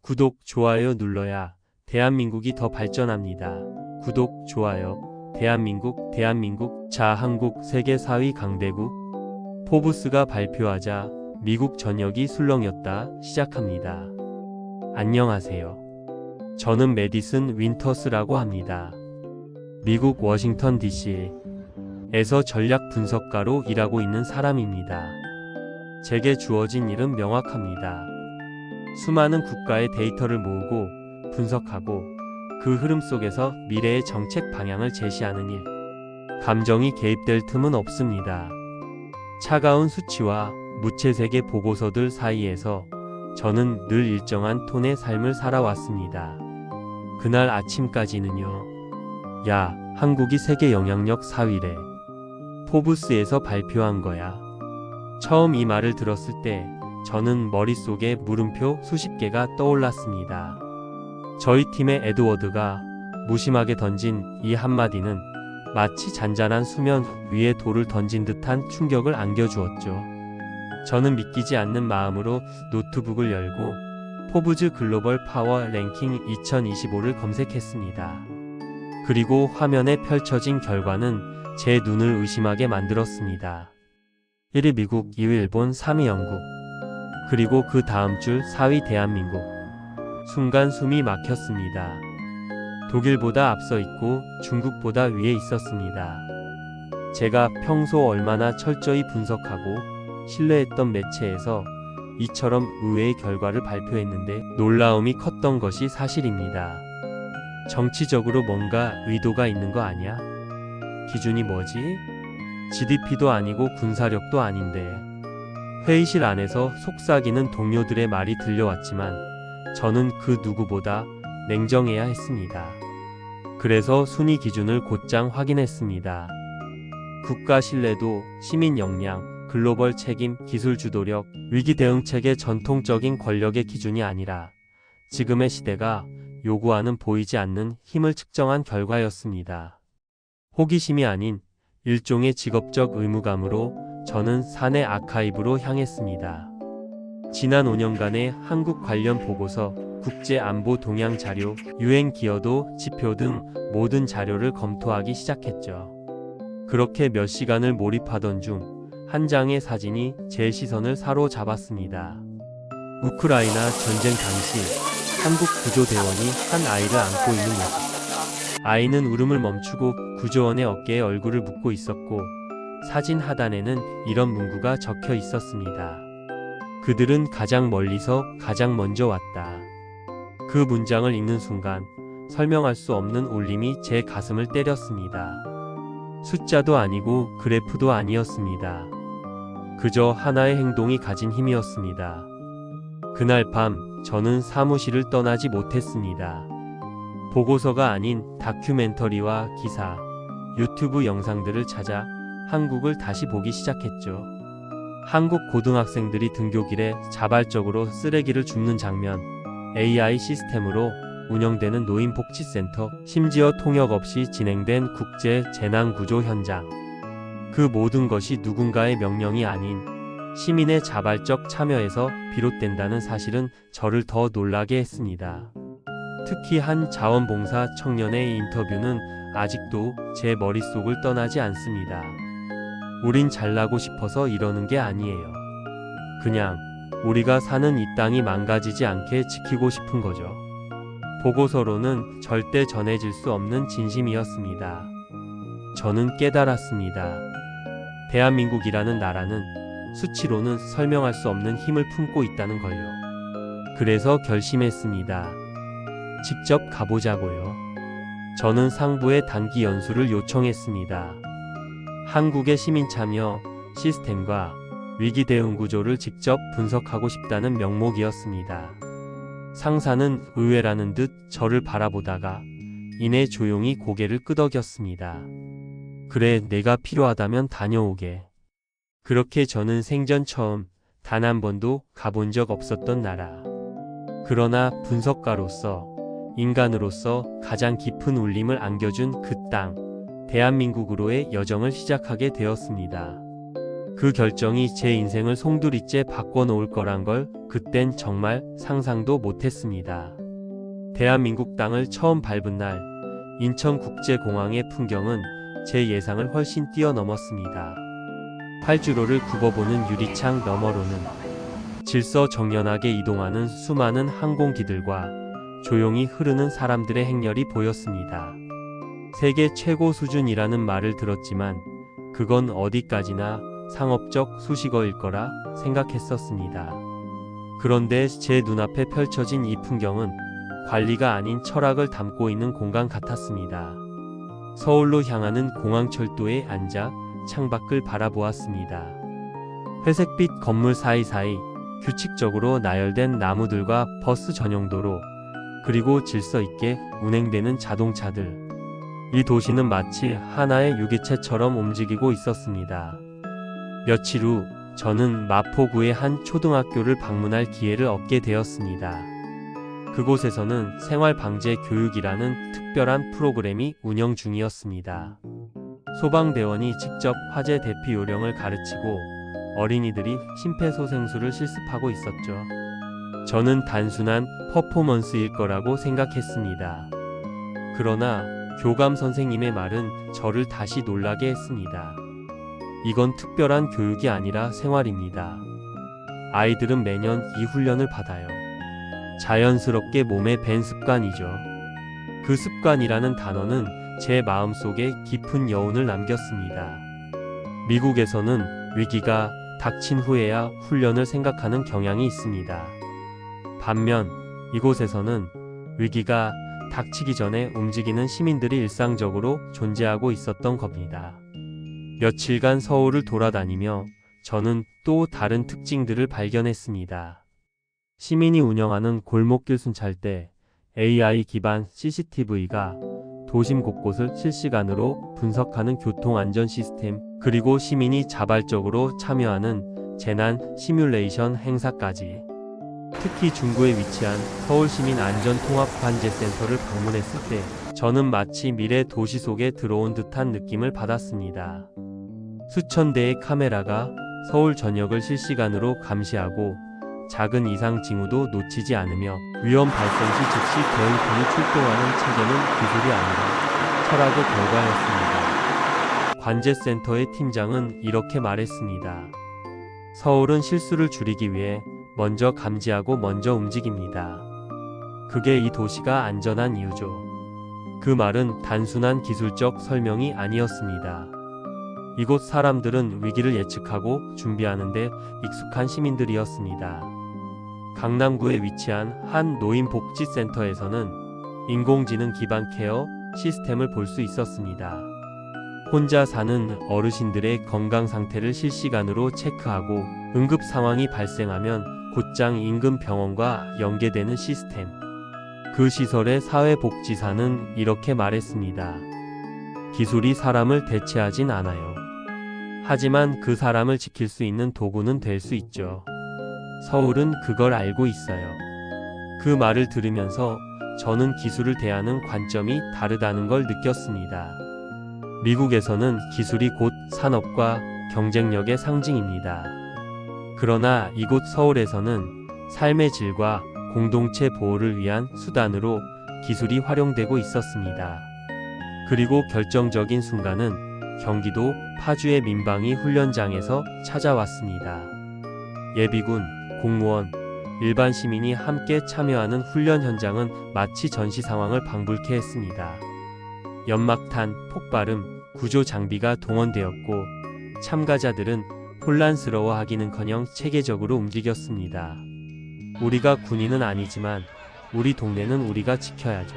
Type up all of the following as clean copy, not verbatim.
구독, 좋아요 눌러야 대한민국이 더 발전합니다. 구독, 좋아요. 대한민국. 자, 한국 세계 4위 강대국. 포브스가 발표하자 미국 전역이 술렁였다 시작합니다. 안녕하세요. 저는 메디슨 윈터스라고 합니다. 미국 워싱턴 DC에서 전략 분석가로 일하고 있는 사람입니다. 제게 주어진 일은 명확합니다. 수많은 국가의 데이터를 모으고 분석하고 그 흐름 속에서 미래의 정책 방향을 제시하는 일. 감정이 개입될 틈은 없습니다. 차가운 수치와 무채색의 보고서들 사이에서 저는 늘 일정한 톤의 삶을 살아왔습니다. 그날 아침까지는요. 야, 한국이 세계 영향력 4위래. 포브스에서 발표한 거야. 처음 이 말을 들었을 때 저는 머릿속에 물음표 수십 개가 떠올랐습니다. 저희 팀의 에드워드가 무심하게 던진 이 한마디는 마치 잔잔한 수면 위에 돌을 던진 듯한 충격을 안겨주었죠. 저는 믿기지 않는 마음으로 노트북을 열고 포브즈 글로벌 파워 랭킹 2025를 검색했습니다. 그리고 화면에 펼쳐진 결과는 제 눈을 의심하게 만들었습니다. 1위 미국, 2위 일본, 3위 영국. 그리고 그 다음 줄 4위 대한민국. 순간 숨이 막혔습니다. 독일보다 앞서 있고 중국보다 위에 있었습니다. 제가 평소 얼마나 철저히 분석하고 신뢰했던 매체에서 이처럼 의외의 결과를 발표했는데 놀라움이 컸던 것이 사실입니다. 정치적으로 뭔가 의도가 있는 거 아니야? 기준이 뭐지? GDP도 아니고 군사력도 아닌데. 회의실 안에서 속삭이는 동료들의 말이 들려왔지만 저는 그 누구보다 냉정해야 했습니다. 그래서 순위 기준을 곧장 확인했습니다. 국가 신뢰도, 시민 역량, 글로벌 책임, 기술 주도력, 위기 대응책의 전통적인 권력의 기준이 아니라 지금의 시대가 요구하는 보이지 않는 힘을 측정한 결과였습니다. 호기심이 아닌 일종의 직업적 의무감으로 저는 사내 아카이브로 향했습니다. 지난 5년간의 한국 관련 보고서, 국제 안보 동향 자료, 유엔 기여도 지표 등 모든 자료를 검토하기 시작했죠. 그렇게 몇 시간을 몰입하던 중 한 장의 사진이 제 시선을 사로잡았습니다. 우크라이나 전쟁 당시 한국 구조대원이 한 아이를 안고 있는 모습. 아이는 울음을 멈추고 구조원의 어깨에 얼굴을 묻고 있었고 사진 하단에는 이런 문구가 적혀 있었습니다. 그들은 가장 멀리서 가장 먼저 왔다. 그 문장을 읽는 순간 설명할 수 없는 울림이 제 가슴을 때렸습니다. 숫자도 아니고 그래프도 아니었습니다. 그저 하나의 행동이 가진 힘이었습니다. 그날 밤 저는 사무실을 떠나지 못했습니다. 보고서가 아닌 다큐멘터리와 기사, 유튜브 영상들을 찾아 한국을 다시 보기 시작했죠. 한국 고등학생들이 등교길에 자발적으로 쓰레기를 줍는 장면, AI 시스템으로 운영되는 노인복지센터, 심지어 통역 없이 진행된 국제 재난구조 현장. 그 모든 것이 누군가의 명령이 아닌 시민의 자발적 참여에서 비롯된다는 사실은 저를 더 놀라게 했습니다. 특히 한 자원봉사 청년의 인터뷰는 아직도 제 머릿속을 떠나지 않습니다. 우린 잘나고 싶어서 이러는 게 아니에요. 그냥 우리가 사는 이 땅이 망가지지 않게 지키고 싶은 거죠. 보고서로는 절대 전해질 수 없는 진심이었습니다. 저는 깨달았습니다. 대한민국이라는 나라는 수치로는 설명할 수 없는 힘을 품고 있다는 걸요. 그래서 결심했습니다. 직접 가보자고요. 저는 상부에 단기 연수를 요청했습니다. 한국의 시민 참여 시스템과 위기 대응 구조를 직접 분석하고 싶다는 명목이었습니다. 상사는 의외라는 듯 저를 바라보다가 이내 조용히 고개를 끄덕였습니다. 그래, 내가 필요하다면 다녀오게. 그렇게 저는 생전 처음 단 한 번도 가본 적 없었던 나라. 그러나 분석가로서, 인간으로서 가장 깊은 울림을 안겨준 그 땅, 대한민국으로의 여정을 시작하게 되었습니다. 그 결정이 제 인생을 송두리째 바꿔놓을 거란 걸 그땐 정말 상상도 못했습니다. 대한민국 땅을 처음 밟은 날, 인천국제공항의 풍경은 제 예상을 훨씬 뛰어넘었습니다. 활주로를 굽어보는 유리창 너머로는 질서정연하게 이동하는 수많은 항공기들과 조용히 흐르는 사람들의 행렬이 보였습니다. 세계 최고 수준이라는 말을 들었지만 그건 어디까지나 상업적 수식어일 거라 생각했었습니다. 그런데 제 눈앞에 펼쳐진 이 풍경은 관리가 아닌 철학을 담고 있는 공간 같았습니다. 서울로 향하는 공항철도에 앉아 창밖을 바라보았습니다. 회색빛 건물 사이사이 규칙적으로 나열된 나무들과 버스 전용 도로, 그리고 질서 있게 운행되는 자동차들. 이 도시는 마치 하나의 유기체처럼 움직이고 있었습니다. 며칠 후 저는 마포구의 한 초등학교를 방문할 기회를 얻게 되었습니다. 그곳에서는 생활방재 교육이라는 특별한 프로그램이 운영 중이었습니다. 소방대원이 직접 화재 대피 요령을 가르치고 어린이들이 심폐소생술을 실습하고 있었죠. 저는 단순한 퍼포먼스일 거라고 생각했습니다. 그러나 교감 선생님의 말은 저를 다시 놀라게 했습니다. 이건 특별한 교육이 아니라 생활입니다. 아이들은 매년 이 훈련을 받아요. 자연스럽게 몸에 밴 습관이죠. 그 습관이라는 단어는 제 마음속에 깊은 여운을 남겼습니다. 미국에서는 위기가 닥친 후에야 훈련을 생각하는 경향이 있습니다. 반면 이곳에서는 위기가 닥치기 전에 움직이는 시민들이 일상적으로 존재하고 있었던 겁니다. 며칠간 서울을 돌아다니며 저는 또 다른 특징들을 발견했습니다. 시민이 운영하는 골목길 순찰대, AI 기반 CCTV가 도심 곳곳을 실시간으로 분석하는 교통안전 시스템, 그리고 시민이 자발적으로 참여하는 재난 시뮬레이션 행사까지. 특히 중구에 위치한 서울시민안전통합관제센터를 방문했을 때 저는 마치 미래 도시 속에 들어온 듯한 느낌을 받았습니다. 수천 대의 카메라가 서울 전역을 실시간으로 감시하고 작은 이상 징후도 놓치지 않으며 위험 발생 시 즉시 대응팀이 출동하는 체계는 기술이 아니라 철학의 결과였습니다. 관제센터의 팀장은 이렇게 말했습니다. 서울은 실수를 줄이기 위해 먼저 감지하고 먼저 움직입니다. 그게 이 도시가 안전한 이유죠. 그 말은 단순한 기술적 설명이 아니었습니다. 이곳 사람들은 위기를 예측하고 준비하는데 익숙한 시민들이었습니다. 강남구에 위치한 한 노인복지센터에서는 인공지능 기반 케어 시스템을 볼 수 있었습니다. 혼자 사는 어르신들의 건강 상태를 실시간으로 체크하고 응급 상황이 발생하면 곧장 인근 병원과 연계되는 시스템. 그 시설의 사회복지사는 이렇게 말했습니다. 기술이 사람을 대체하진 않아요. 하지만 그 사람을 지킬 수 있는 도구는 될 수 있죠. 서울은 그걸 알고 있어요. 그 말을 들으면서 저는 기술을 대하는 관점이 다르다는 걸 느꼈습니다. 미국에서는 기술이 곧 산업과 경쟁력의 상징입니다. 그러나 이곳 서울에서는 삶의 질과 공동체 보호를 위한 수단으로 기술이 활용되고 있었습니다. 그리고 결정적인 순간은 경기도 파주의 민방위 훈련장에서 찾아왔습니다. 예비군, 공무원, 일반 시민이 함께 참여하는 훈련 현장은 마치 전시 상황을 방불케 했습니다. 연막탄, 폭발음, 구조 장비가 동원되었고 참가자들은 혼란스러워하기는커녕 체계적으로 움직였습니다. 우리가 군인은 아니지만 우리 동네는 우리가 지켜야죠.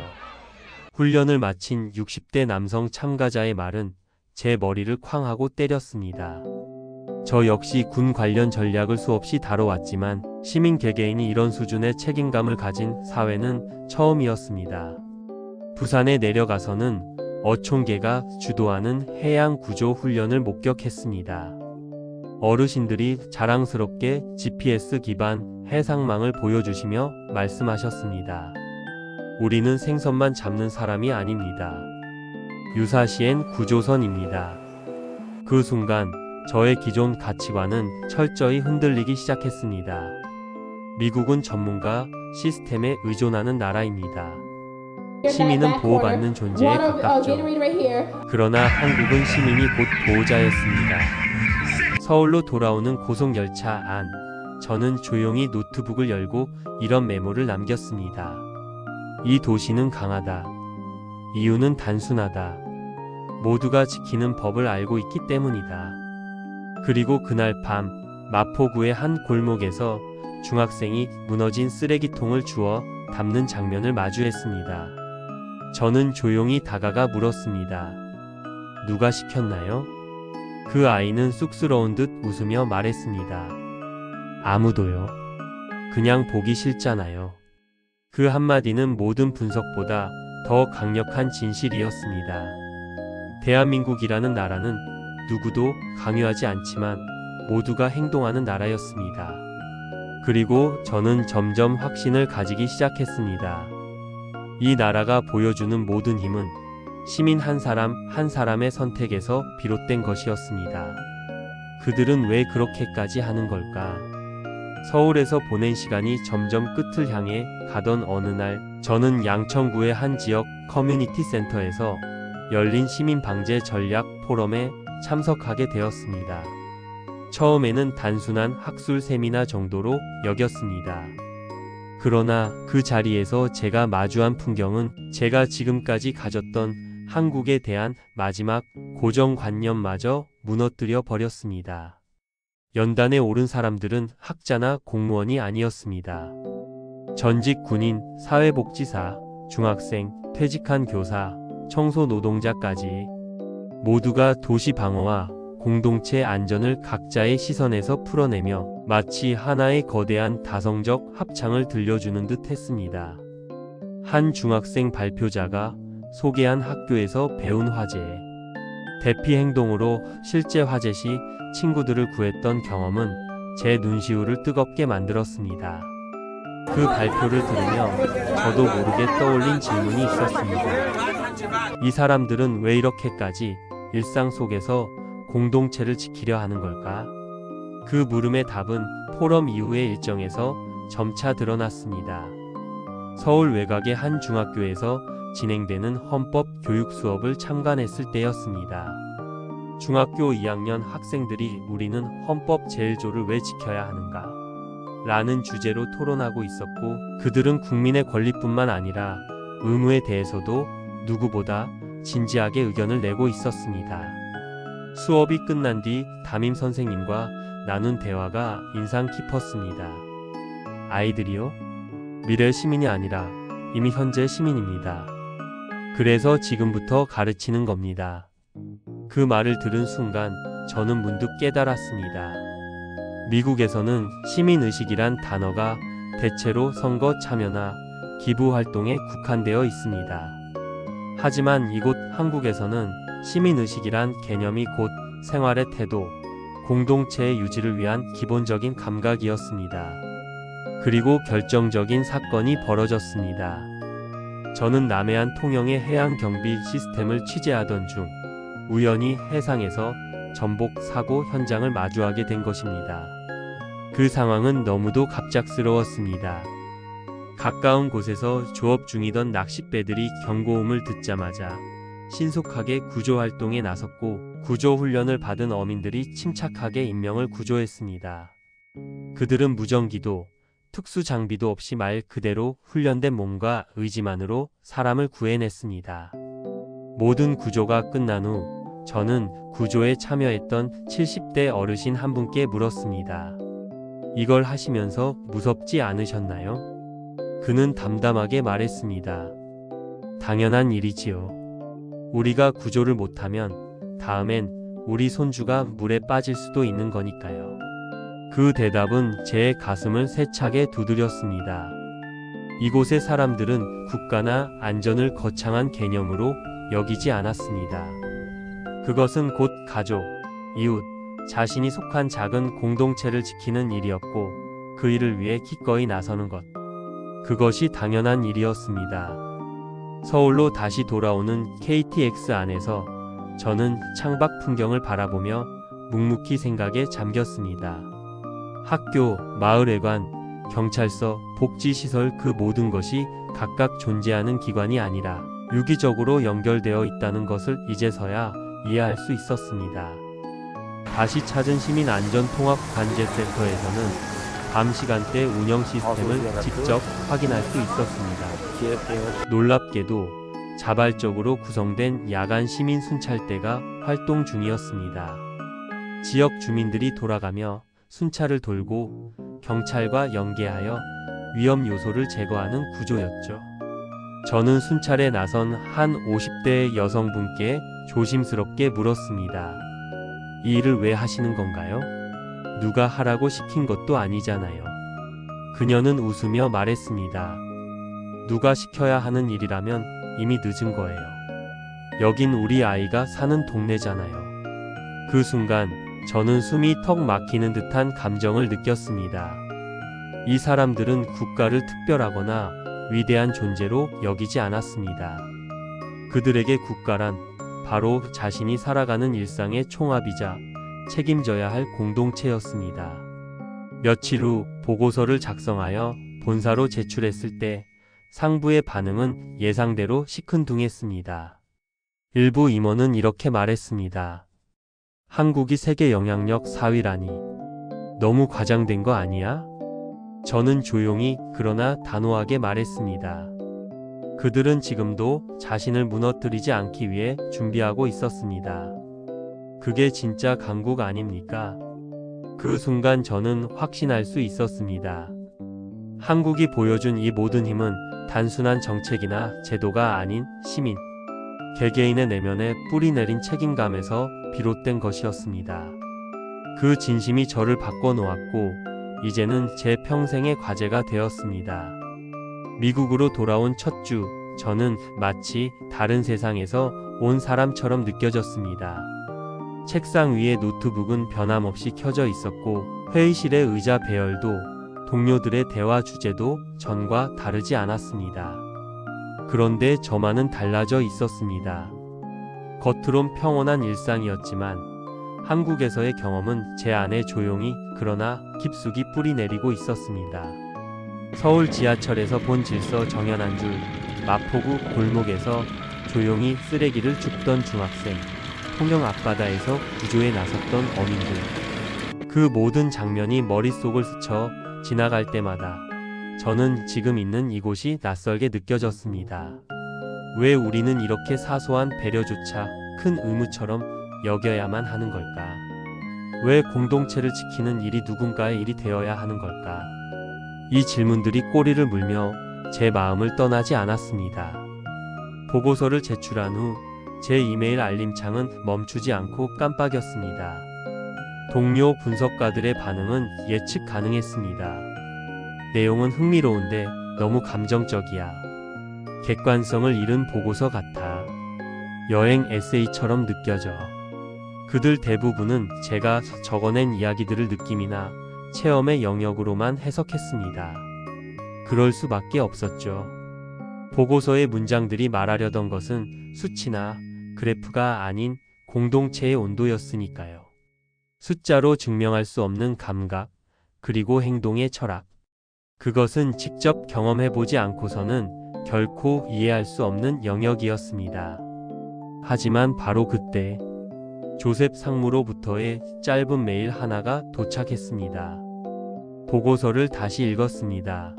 훈련을 마친 60대 남성 참가자의 말은 제 머리를 쾅 하고 때렸습니다. 저 역시 군 관련 전략을 수없이 다뤄왔지만 시민 개개인이 이런 수준의 책임감을 가진 사회는 처음이었습니다. 부산에 내려가서는 어촌계가 주도하는 해양 구조 훈련을 목격했습니다. 어르신들이 자랑스럽게 GPS 기반 해상망을 보여주시며 말씀하셨습니다. 우리는 생선만 잡는 사람이 아닙니다. 유사시엔 구조선입니다. 그 순간 저의 기존 가치관은 철저히 흔들리기 시작했습니다. 미국은 전문가 시스템에 의존하는 나라입니다. 시민은 보호받는 존재에 가깝죠. 그러나 한국은 시민이 곧 보호자였습니다. 서울로 돌아오는 고속열차 안, 저는 조용히 노트북을 열고 이런 메모를 남겼습니다. 이 도시는 강하다. 이유는 단순하다. 모두가 지키는 법을 알고 있기 때문이다. 그리고 그날 밤 마포구의 한 골목에서 중학생이 무너진 쓰레기통을 주워 담는 장면을 마주했습니다. 저는 조용히 다가가 물었습니다. 누가 시켰나요? 그 아이는 쑥스러운 듯 웃으며 말했습니다. 아무도요. 그냥 보기 싫잖아요. 그 한마디는 모든 분석보다 더 강력한 진실이었습니다. 대한민국이라는 나라는 누구도 강요하지 않지만 모두가 행동하는 나라였습니다. 그리고 저는 점점 확신을 가지기 시작했습니다. 이 나라가 보여주는 모든 힘은 시민 한 사람 한 사람의 선택에서 비롯된 것이었습니다. 그들은 왜 그렇게까지 하는 걸까? 서울에서 보낸 시간이 점점 끝을 향해 가던 어느 날, 저는 양천구의 한 지역 커뮤니티 센터에서 열린 시민 방제 전략 포럼에 참석하게 되었습니다. 처음에는 단순한 학술 세미나 정도로 여겼습니다. 그러나 그 자리에서 제가 마주한 풍경은 제가 지금까지 가졌던 한국에 대한 마지막 고정관념마저 무너뜨려 버렸습니다. 연단에 오른 사람들은 학자나 공무원이 아니었습니다. 전직 군인, 사회복지사, 중학생, 퇴직한 교사, 청소 노동자까지 모두가 도시 방어와 공동체 안전을 각자의 시선에서 풀어내며 마치 하나의 거대한 다성적 합창을 들려주는 듯 했습니다. 한 중학생 발표자가 소개한 학교에서 배운 화제, 대피 행동으로 실제 화재 시 친구들을 구했던 경험은 제 눈시울을 뜨겁게 만들었습니다. 그 발표를 들으며 저도 모르게 떠올린 질문이 있었습니다. 이 사람들은 왜 이렇게까지 일상 속에서 공동체를 지키려 하는 걸까? 그 물음의 답은 포럼 이후의 일정에서 점차 드러났습니다. 서울 외곽의 한 중학교에서 진행되는 헌법 교육 수업을 참관했을 때였습니다. 중학교 2학년 학생들이 우리는 헌법 제1조를 왜 지켜야 하는가? 라는 주제로 토론하고 있었고, 그들은 국민의 권리뿐만 아니라 의무에 대해서도 누구보다 진지하게 의견을 내고 있었습니다. 수업이 끝난 뒤 담임 선생님과 나눈 대화가 인상 깊었습니다. 아이들이요? 미래 시민이 아니라 이미 현재 시민입니다. 그래서 지금부터 가르치는 겁니다. 그 말을 들은 순간 저는 문득 깨달았습니다. 미국에서는 시민의식이란 단어가 대체로 선거 참여나 기부 활동에 국한되어 있습니다. 하지만 이곳 한국에서는 시민의식이란 개념이 곧 생활의 태도, 공동체의 유지를 위한 기본적인 감각이었습니다. 그리고 결정적인 사건이 벌어졌습니다. 저는 남해안 통영의 해양 경비 시스템을 취재하던 중 우연히 해상에서 전복 사고 현장을 마주하게 된 것입니다. 그 상황은 너무도 갑작스러웠습니다. 가까운 곳에서 조업 중이던 낚싯배들이 경고음을 듣자마자 신속하게 구조활동에 나섰고, 구조훈련을 받은 어민들이 침착하게 인명을 구조했습니다. 그들은 무전기도 특수장비도 없이 말 그대로 훈련된 몸과 의지만으로 사람을 구해냈습니다. 모든 구조가 끝난 후 저는 구조에 참여했던 70대 어르신 한 분께 물었습니다. 이걸 하시면서 무섭지 않으셨나요? 그는 담담하게 말했습니다. 당연한 일이지요. 우리가 구조를 못하면 다음엔 우리 손주가 물에 빠질 수도 있는 거니까요. 그 대답은 제 가슴을 세차게 두드렸습니다. 이곳의 사람들은 국가나 안전을 거창한 개념으로 여기지 않았습니다. 그것은 곧 가족, 이웃, 자신이 속한 작은 공동체를 지키는 일이었고, 그 일을 위해 기꺼이 나서는 것. 그것이 당연한 일이었습니다. 서울로 다시 돌아오는 KTX 안에서 저는 창밖 풍경을 바라보며 묵묵히 생각에 잠겼습니다. 학교, 마을회관, 경찰서, 복지시설 그 모든 것이 각각 존재하는 기관이 아니라 유기적으로 연결되어 있다는 것을 이제서야 이해할 수 있었습니다. 다시 찾은 시민안전통합관제센터에서는 밤 시간대 운영 시스템을 직접 확인할 수 있었습니다. 놀랍게도 자발적으로 구성된 야간 시민 순찰대가 활동 중이었습니다. 지역 주민들이 돌아가며 순찰을 돌고 경찰과 연계하여 위험 요소를 제거하는 구조였죠. 저는 순찰에 나선 한 50대의 여성분께 조심스럽게 물었습니다. 이 일을 왜 하시는 건가요? 누가 하라고 시킨 것도 아니잖아요. 그녀는 웃으며 말했습니다. 누가 시켜야 하는 일이라면 이미 늦은 거예요. 여긴 우리 아이가 사는 동네잖아요. 그 순간 저는 숨이 턱 막히는 듯한 감정을 느꼈습니다. 이 사람들은 국가를 특별하거나 위대한 존재로 여기지 않았습니다. 그들에게 국가란 바로 자신이 살아가는 일상의 총합이자 책임져야 할 공동체였습니다. 며칠 후 보고서를 작성하여 본사로 제출했을 때 상부의 반응은 예상대로 시큰둥했습니다. 일부 임원은 이렇게 말했습니다. 한국이 세계 영향력 4위라니. 너무 과장된 거 아니야? 저는 조용히 그러나 단호하게 말했습니다. 그들은 지금도 자신을 무너뜨리지 않기 위해 준비하고 있었습니다. 그게 진짜 강국 아닙니까? 그 순간 저는 확신할 수 있었습니다. 한국이 보여준 이 모든 힘은 단순한 정책이나 제도가 아닌 시민, 개개인의 내면에 뿌리내린 책임감에서 비롯된 것이었습니다. 그 진심이 저를 바꿔놓았고 이제는 제 평생의 과제가 되었습니다. 미국으로 돌아온 첫 주, 저는 마치 다른 세상에서 온 사람처럼 느껴졌습니다. 책상 위에 노트북은 변함없이 켜져 있었고 회의실의 의자 배열도 동료들의 대화 주제도 전과 다르지 않았습니다. 그런데 저만은 달라져 있었습니다. 겉으론 평온한 일상이었지만 한국에서의 경험은 제 안에 조용히 그러나 깊숙이 뿌리내리고 있었습니다. 서울 지하철에서 본 질서 정연한 줄, 마포구 골목에서 조용히 쓰레기를 줍던 중학생, 통영 앞바다에서 구조에 나섰던 어민들. 그 모든 장면이 머릿속을 스쳐 지나갈 때마다 저는 지금 있는 이곳이 낯설게 느껴졌습니다. 왜 우리는 이렇게 사소한 배려조차 큰 의무처럼 여겨야만 하는 걸까? 왜 공동체를 지키는 일이 누군가의 일이 되어야 하는 걸까? 이 질문들이 꼬리를 물며 제 마음을 떠나지 않았습니다. 보고서를 제출한 후 제 이메일 알림창은 멈추지 않고 깜빡였습니다. 동료 분석가들의 반응은 예측 가능했습니다. 내용은 흥미로운데 너무 감정적이야. 객관성을 잃은 보고서 같아. 여행 에세이처럼 느껴져. 그들 대부분은 제가 적어낸 이야기들을 느낌이나 체험의 영역으로만 해석했습니다. 그럴 수밖에 없었죠. 보고서의 문장들이 말하려던 것은 수치나 그래프가 아닌 공동체의 온도였으니까요. 숫자로 증명할 수 없는 감각, 그리고 행동의 철학. 그것은 직접 경험해보지 않고서는 결코 이해할 수 없는 영역이었습니다. 하지만 바로 그때 조셉 상무로부터의 짧은 메일 하나가 도착했습니다. 보고서를 다시 읽었습니다.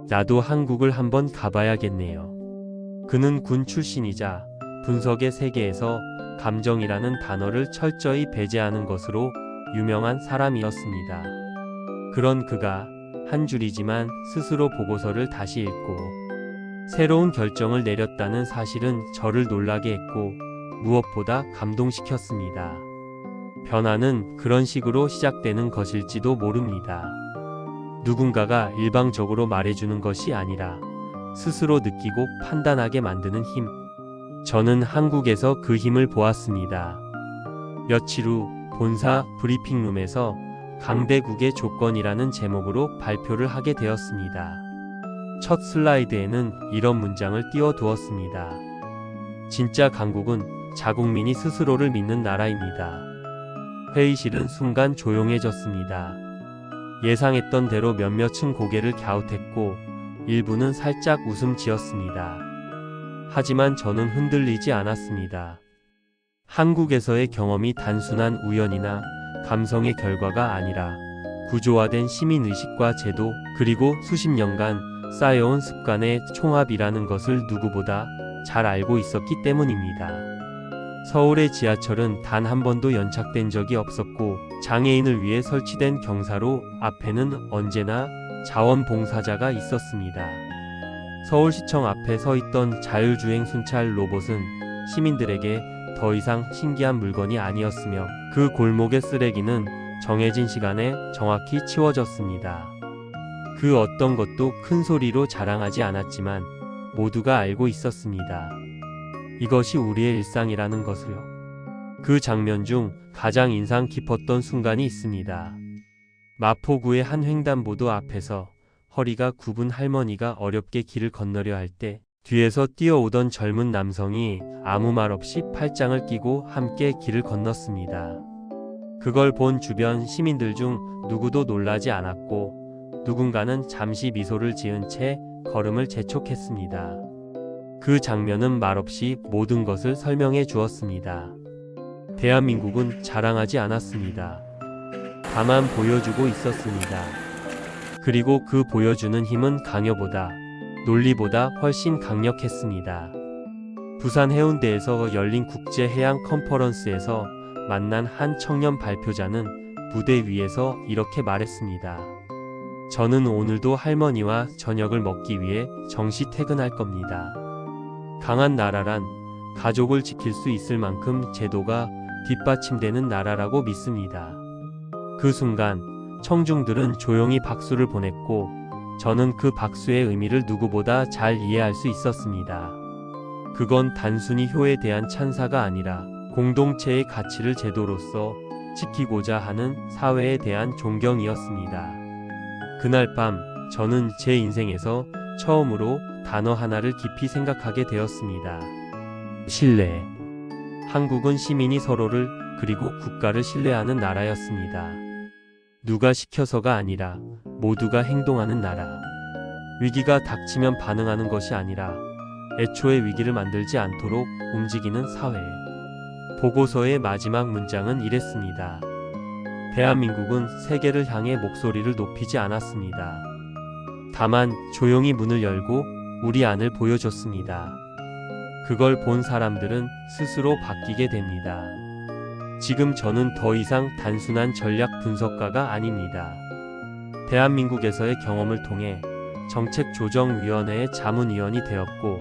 나도 한국을 한번 가봐야겠네요. 그는 군 출신이자 분석의 세계에서 감정이라는 단어를 철저히 배제하는 것으로 유명한 사람이었습니다. 그런 그가 한 줄이지만 스스로 보고서를 다시 읽고 새로운 결정을 내렸다는 사실은 저를 놀라게 했고 무엇보다 감동시켰습니다. 변화는 그런 식으로 시작되는 것일지도 모릅니다. 누군가가 일방적으로 말해주는 것이 아니라 스스로 느끼고 판단하게 만드는 힘. 저는 한국에서 그 힘을 보았습니다. 며칠 후 본사 브리핑룸에서 강대국의 조건이라는 제목으로 발표를 하게 되었습니다. 첫 슬라이드에는 이런 문장을 띄워두었습니다. 진짜 강국은 자국민이 스스로를 믿는 나라입니다. 회의실은 순간 조용해졌습니다. 예상했던 대로 몇몇은 고개를 갸웃했고 일부는 살짝 웃음 지었습니다. 하지만 저는 흔들리지 않았습니다. 한국에서의 경험이 단순한 우연이나 감성의 결과가 아니라 구조화된 시민의식과 제도 그리고 수십 년간 쌓여온 습관의 총합이라는 것을 누구보다 잘 알고 있었기 때문입니다. 서울의 지하철은 단 한 번도 연착된 적이 없었고 장애인을 위해 설치된 경사로 앞에는 언제나 자원봉사자가 있었습니다. 서울시청 앞에 서 있던 자율주행 순찰 로봇은 시민들에게 더 이상 신기한 물건이 아니었으며 그 골목의 쓰레기는 정해진 시간에 정확히 치워졌습니다. 그 어떤 것도 큰 소리로 자랑하지 않았지만 모두가 알고 있었습니다. 이것이 우리의 일상이라는 것을요. 그 장면 중 가장 인상 깊었던 순간이 있습니다. 마포구의 한 횡단보도 앞에서 허리가 굽은 할머니가 어렵게 길을 건너려 할 때 뒤에서 뛰어오던 젊은 남성이 아무 말 없이 팔짱을 끼고 함께 길을 건넜습니다. 그걸 본 주변 시민들 중 누구도 놀라지 않았고 누군가는 잠시 미소를 지은 채 걸음을 재촉했습니다. 그 장면은 말없이 모든 것을 설명해 주었습니다. 대한민국은 자랑하지 않았습니다. 다만 보여주고 있었습니다. 그리고 그 보여주는 힘은 강요보다 논리보다 훨씬 강력했습니다. 부산 해운대에서 열린 국제해양 컨퍼런스에서 만난 한 청년 발표자는 무대 위에서 이렇게 말했습니다. 저는 오늘도 할머니와 저녁을 먹기 위해 정시 퇴근할 겁니다. 강한 나라란 가족을 지킬 수 있을 만큼 제도가 뒷받침되는 나라라고 믿습니다. 그 순간 청중들은 조용히 박수를 보냈고 저는 그 박수의 의미를 누구보다 잘 이해할 수 있었습니다. 그건 단순히 효에 대한 찬사가 아니라 공동체의 가치를 제도로서 지키고자 하는 사회에 대한 존경이었습니다. 그날 밤 저는 제 인생에서 처음으로 단어 하나를 깊이 생각하게 되었습니다. 신뢰. 한국은 시민이 서로를 그리고 국가를 신뢰하는 나라였습니다. 누가 시켜서가 아니라 모두가 행동하는 나라. 위기가 닥치면 반응하는 것이 아니라 애초에 위기를 만들지 않도록 움직이는 사회. 보고서의 마지막 문장은 이랬습니다. 대한민국은 세계를 향해 목소리를 높이지 않았습니다. 다만 조용히 문을 열고 우리 안을 보여줬습니다. 그걸 본 사람들은 스스로 바뀌게 됩니다. 지금 저는 더 이상 단순한 전략 분석가가 아닙니다. 대한민국에서의 경험을 통해 정책조정위원회의 자문위원이 되었고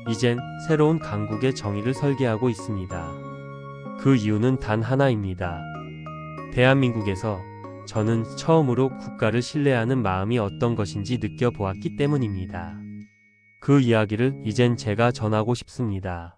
이젠 새로운 강국의 정의를 설계하고 있습니다. 그 이유는 단 하나입니다. 대한민국에서 저는 처음으로 국가를 신뢰하는 마음이 어떤 것인지 느껴보았기 때문입니다. 그 이야기를 이젠 제가 전하고 싶습니다.